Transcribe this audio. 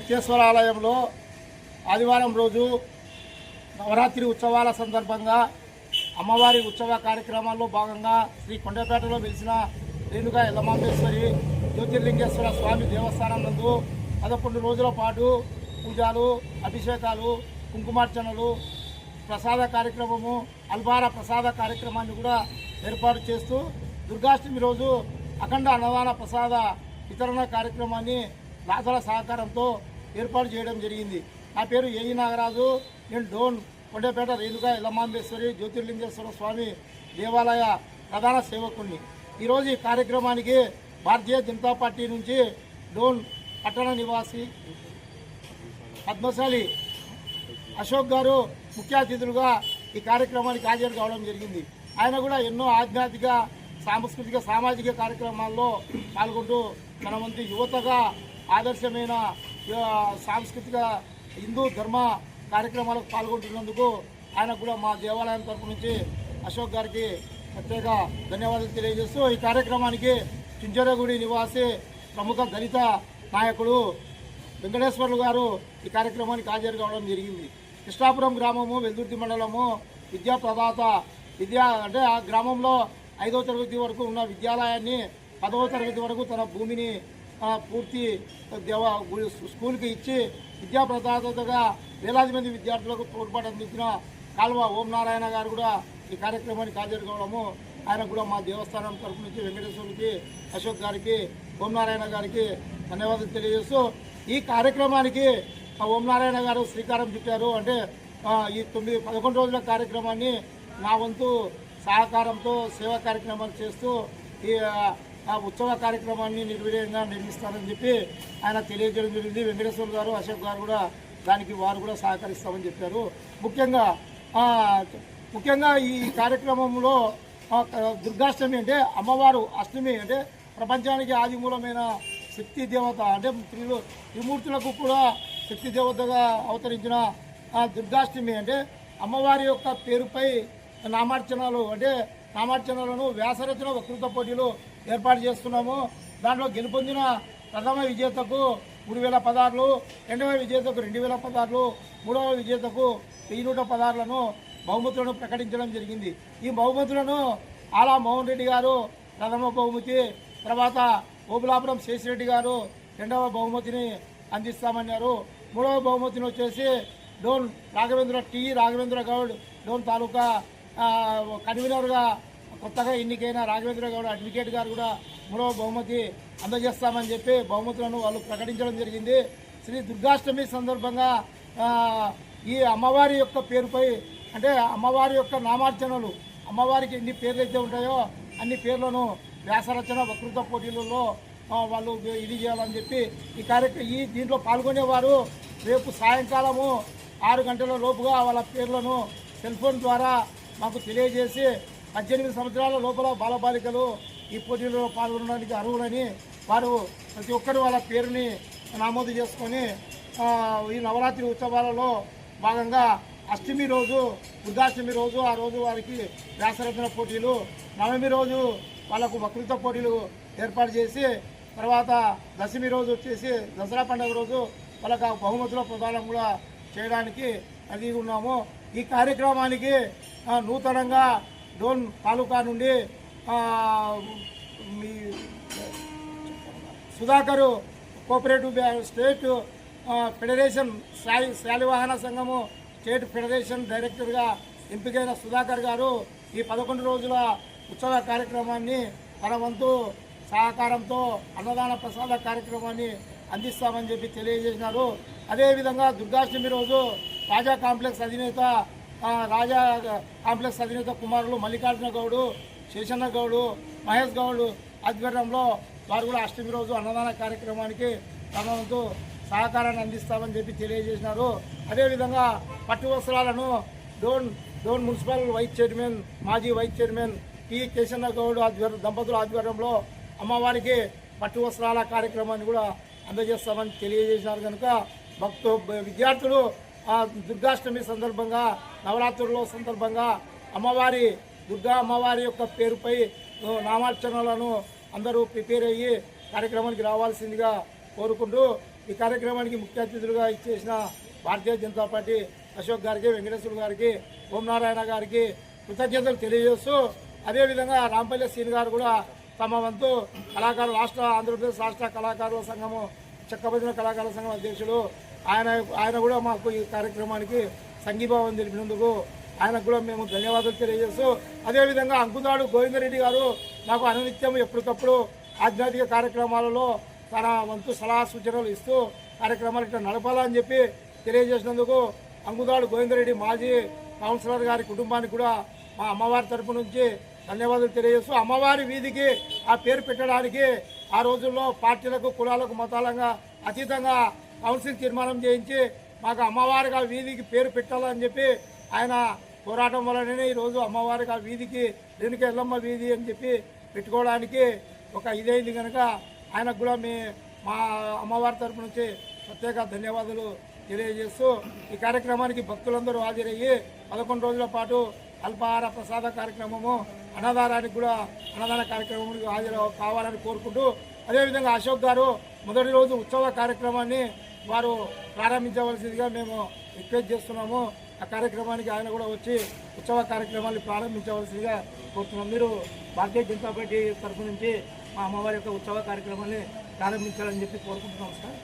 ముక్తేశ్వర ఆలయంలో ఆదివారం రోజు నవరాత్రి ఉత్సవాల సందర్భంగా అమ్మవారి ఉత్సవ కార్యక్రమాల్లో భాగంగా శ్రీ కొండపేటలో వెలిసిన రేణుకా ఎల్లమాంబేశ్వరి జ్యోతిర్లింగేశ్వర స్వామి దేవస్థానం నందు 11 రోజుల పాటు పూజలు, అభిషేకాలు, కుంకుమార్చనలు, ప్రసాద కార్యక్రమము, అల్పార ప్రసాద కార్యక్రమాన్ని కూడా ఏర్పాటు చేస్తూ దుర్గాష్టమి రోజు అఖండ అన్నదాన ప్రసాద వితరణ కార్యక్రమాన్ని దాతల సహకారంతో ఏర్పాటు చేయడం జరిగింది. నా పేరు ఏఈ నాగరాజు. నేను డోన్ కొండపేట రేణుకా ఎల్లమాంబేశ్వరి జ్యోతిర్లింగేశ్వర స్వామి దేవాలయ ప్రధాన సేవకుడిని. ఈరోజు ఈ కార్యక్రమానికి భారతీయ జనతా పార్టీ నుంచి డోన్ పట్టణ నివాసి పద్మశాలి అశోక్ గారు ముఖ్య అతిథులుగా ఈ కార్యక్రమానికి హాజరు కావడం జరిగింది. ఆయన కూడా ఎన్నో ఆధ్యాత్మిక, సాంస్కృతిక, సామాజిక కార్యక్రమాల్లో పాల్గొంటూ మన వంతు యువతగా ఆదర్శమైన సాంస్కృతిక హిందూ ధర్మ కార్యక్రమాలకు పాల్గొంటున్నందుకు ఆయన కూడా మా దేవాలయం తరపు నుంచి అశోక్ గారికి ప్రత్యేక ధన్యవాదాలు తెలియజేస్తూ ఈ కార్యక్రమానికి చించరగుడి నివాసి ప్రముఖ దళిత నాయకుడు వెంకటేశ్వర్లు గారు ఈ కార్యక్రమానికి హాజరు కావడం జరిగింది. కృష్ణాపురం గ్రామము, వెల్దుర్తి మండలము విద్యా ప్రదాత అంటే ఆ గ్రామంలో 5వ తరగతి వరకు ఉన్న విద్యాలయాన్ని 10వ తరగతి వరకు తన భూమిని పూర్తి స్కూల్కి ఇచ్చి విద్యా ప్రదాతగా వేలాది మంది విద్యార్థులకు తోడ్పాటు అందించిన కాల్వ ఓం నారాయణ గారు కూడా ఈ కార్యక్రమానికి హాజరు కావడము, ఆయన కూడా మా దేవస్థానం తరపు నుంచి వెంకటేశ్వరునికి, అశోక్ గారికి, ఓం నారాయణ గారికి ధన్యవాదాలు తెలియజేస్తూ ఈ కార్యక్రమానికి ఓం నారాయణ గారు శ్రీకారం చుట్టారు. అంటే ఈ 11 రోజుల కార్యక్రమాన్ని నా వంతు సహకారంతో సేవా కార్యక్రమాలు చేస్తూ ఈ ఉత్సవ కార్యక్రమాన్ని నిర్విఘ్నంగా నిర్మిస్తారని చెప్పి ఆయన తెలియజేయడం జరిగింది. వెంకటేశ్వర గారు, అశోక్ గారు కూడా దానికి వారు కూడా సహకరిస్తామని చెప్పారు. ముఖ్యంగా ఈ కార్యక్రమంలో దుర్గాష్టమి అంటే అమ్మవారు అష్టమి అంటే ప్రపంచానికి ఆదిమూలమైన శక్తి దేవత, అంటే త్రిమూర్తులకు కూడా శక్తి దేవతగా అవతరించిన దుర్గాష్టమి అంటే అమ్మవారి యొక్క పేరుపై నామార్చనలు, అంటే నామార్చనలను వ్యాసరచన వక్తృత్వ పోటీలు ఏర్పాటు చేస్తున్నాము. దాంట్లో గెలుపొందిన ప్రథమ విజేతకు 3000 పదార్లు, రెండవ విజేతకు 2000 పదార్లు, మూడవ విజేతకు 1000 పదార్లను బహుమతులను ప్రకటించడం జరిగింది. ఈ బహుమతులను ఆలా మోహన్ రెడ్డి గారు ప్రథమ బహుమతి, తర్వాత ఓబులాపురం శేషిరెడ్డి గారు రెండవ బహుమతిని అందిస్తామన్నారు. మూడవ బహుమతిని వచ్చేసి డోన్ రాఘవేంద్ర గౌడ్, డోన్ తాలూకా కన్వీనర్గా కొత్తగా ఎన్నికైన రాఘవేంద్ర గౌడ్ అడ్వకేట్ గారు కూడా మూడవ బహుమతి అందజేస్తామని చెప్పి బహుమతులను వాళ్ళు ప్రకటించడం జరిగింది. శ్రీ దుర్గాష్టమి సందర్భంగా ఈ అమ్మవారి యొక్క పేరుపై, అంటే అమ్మవారి యొక్క నామార్చనలు, అమ్మవారికి ఎన్ని పేర్లు అయితే ఉంటాయో అన్ని పేర్లను వ్యాసరచన వక్తృత్వ పోటీలలో వాళ్ళు ఇది చేయాలని చెప్పి ఈ దీంట్లో పాల్గొనేవారు రేపు సాయంకాలము 6 గంటల లోపుగా వాళ్ళ పేర్లను సెల్ ఫోన్ ద్వారా మాకు తెలియజేసి 18 సంవత్సరాల లోపల బాలబాలికలు ఈ పోటీలలో పాల్గొనడానికి అర్హులని వారు ప్రతి ఒక్కరు వాళ్ళ పేరుని నమోదు చేసుకొని ఈ నవరాత్రి ఉత్సవాలలో భాగంగా అష్టమి రోజు, దుర్గాష్టమి రోజు ఆ రోజు వారికి వ్యాసరచన పోటీలు, నవమి రోజు వాళ్ళకు వక్తృత్వ పోటీలు ఏర్పాటు చేసి, తర్వాత దశమి రోజు వచ్చేసి దసరా పండుగ రోజు వాళ్ళకు బహుమతుల ప్రదానం కూడా చేయడానికి అది ఉన్నాము. ఈ కార్యక్రమానికి నూతనంగా డోన్ తాలూకా నుండి Sudhakar cooperative state federation Shalivahana సంఘము స్టేట్ ఫెడరేషన్ డైరెక్టర్గా ఎంపికైన సుధాకర్ గారు ఈ 11 రోజుల ఉత్సవ కార్యక్రమాన్ని తన వంతు సహకారంతో అన్నదాన ప్రసాద కార్యక్రమాన్ని అందిస్తామని చెప్పి తెలియజేసినారు. అదేవిధంగా దుర్గాష్టమి రోజు రాజా కాంప్లెక్స్ అధినేత కుమారులు మల్లికార్జున గౌడు, శేషన్న గౌడు, మహేష్ గౌడు ఆధ్వర్యంలో వారు కూడా అష్టమి రోజు అన్నదాన కార్యక్రమానికి తమ వంతు సహకారాన్ని అందిస్తామని చెప్పి తెలియజేసినారు. అదేవిధంగా పట్టు వస్త్రాలను డోన్ మున్సిపల్ మాజీ vice chairman T Keshanna Goud దంపతుల ఆధ్వర్యంలో అమ్మవారికి పట్టు వస్త్రాల కార్యక్రమాన్ని కూడా అందజేస్తామని తెలియజేసినారు. కనుక విద్యార్థులు దుర్గాష్టమి సందర్భంగా, నవరాత్రుల సందర్భంగా దుర్గా అమ్మవారి యొక్క పేరుపై నామార్చనలను అందరూ ప్రిపేర్ అయ్యి కార్యక్రమానికి రావాల్సిందిగా కోరుకుంటూ ఈ కార్యక్రమానికి ముఖ్య అతిథులుగా ఇచ్చేసిన భారతీయ జనతా పార్టీ అశోక్ గారికి, వెంకటేశ్వర గారికి, ఓంనారాయణ గారికి కృతజ్ఞతలు తెలియజేస్తూ, అదేవిధంగా రాంపల్లి సీన్ గారు కూడా తమ వంతు కళాకారులు ఆంధ్రప్రదేశ్ రాష్ట్ర కళాకారుల సంఘము చెక్కబదిన కళాకారుల సంఘం అధ్యక్షుడు ఆయన కూడా మాకు ఈ కార్యక్రమానికి సంఘీభావం తెలిపినందుకు ఆయనకు కూడా మేము ధన్యవాదాలు తెలియజేస్తూ, అదేవిధంగా అంకుదాడు గోవిందరెడ్డి గారు నాకు అనునిత్యం ఎప్పటికప్పుడు ఆధ్యాత్మిక కార్యక్రమాలలో తన వంతు సలహా సూచనలు ఇస్తూ కార్యక్రమాలు ఇట్లా నడపాలని చెప్పి తెలియజేసినందుకు అంకుదాడు గోవిందరెడ్డి మాజీ కౌన్సిలర్ గారి కుటుంబానికి కూడా మా అమ్మవారి తరపు నుంచి ధన్యవాదాలు తెలియజేస్తూ, అమ్మవారి వీధికి ఆ పేరు పెట్టడానికి ఆ రోజుల్లో పార్టీలకు, కులాలకు, మతాలంగా అతీతంగా కౌన్సిల్ తీర్మానం చేయించి మాకు అమ్మవారిగా వీధికి పేరు పెట్టాలని చెప్పి ఆయన పోరాటం వల్లనే ఈరోజు అమ్మవారిగా వీధికి రేణుక ఎల్లమ్మ వీధి అని చెప్పి పెట్టుకోవడానికి ఒక ఇదైంది కనుక ఆయనకు కూడా మా అమ్మవారి తరపు నుంచి ప్రత్యేక ధన్యవాదాలు తెలియజేస్తూ, ఈ కార్యక్రమానికి భక్తులందరూ హాజరయ్యి 11 రోజుల పాటు అల్పాహార ప్రసాద కార్యక్రమము, అన్నదానానికి కూడా అన్నదాన కార్యక్రమానికి హాజరు కావాలని కోరుకుంటూ, అదేవిధంగా అశోక్ గారు మొదటి రోజు ఉత్సవ కార్యక్రమాన్ని వారు ప్రారంభించవలసిందిగా మేము రిక్వెస్ట్ చేస్తున్నాము. ఆ కార్యక్రమానికి ఆయన కూడా వచ్చి ఉత్సవ కార్యక్రమాన్ని ప్రారంభించవలసిందిగా కోరుతున్నాం. మీరు భారతీయ జనతా పార్టీ తరఫు నుంచి మా అమ్మవారి యొక్క ఉత్సవ కార్యక్రమాన్ని ప్రారంభించాలని చెప్పి కోరుకుంటున్నాం సార్.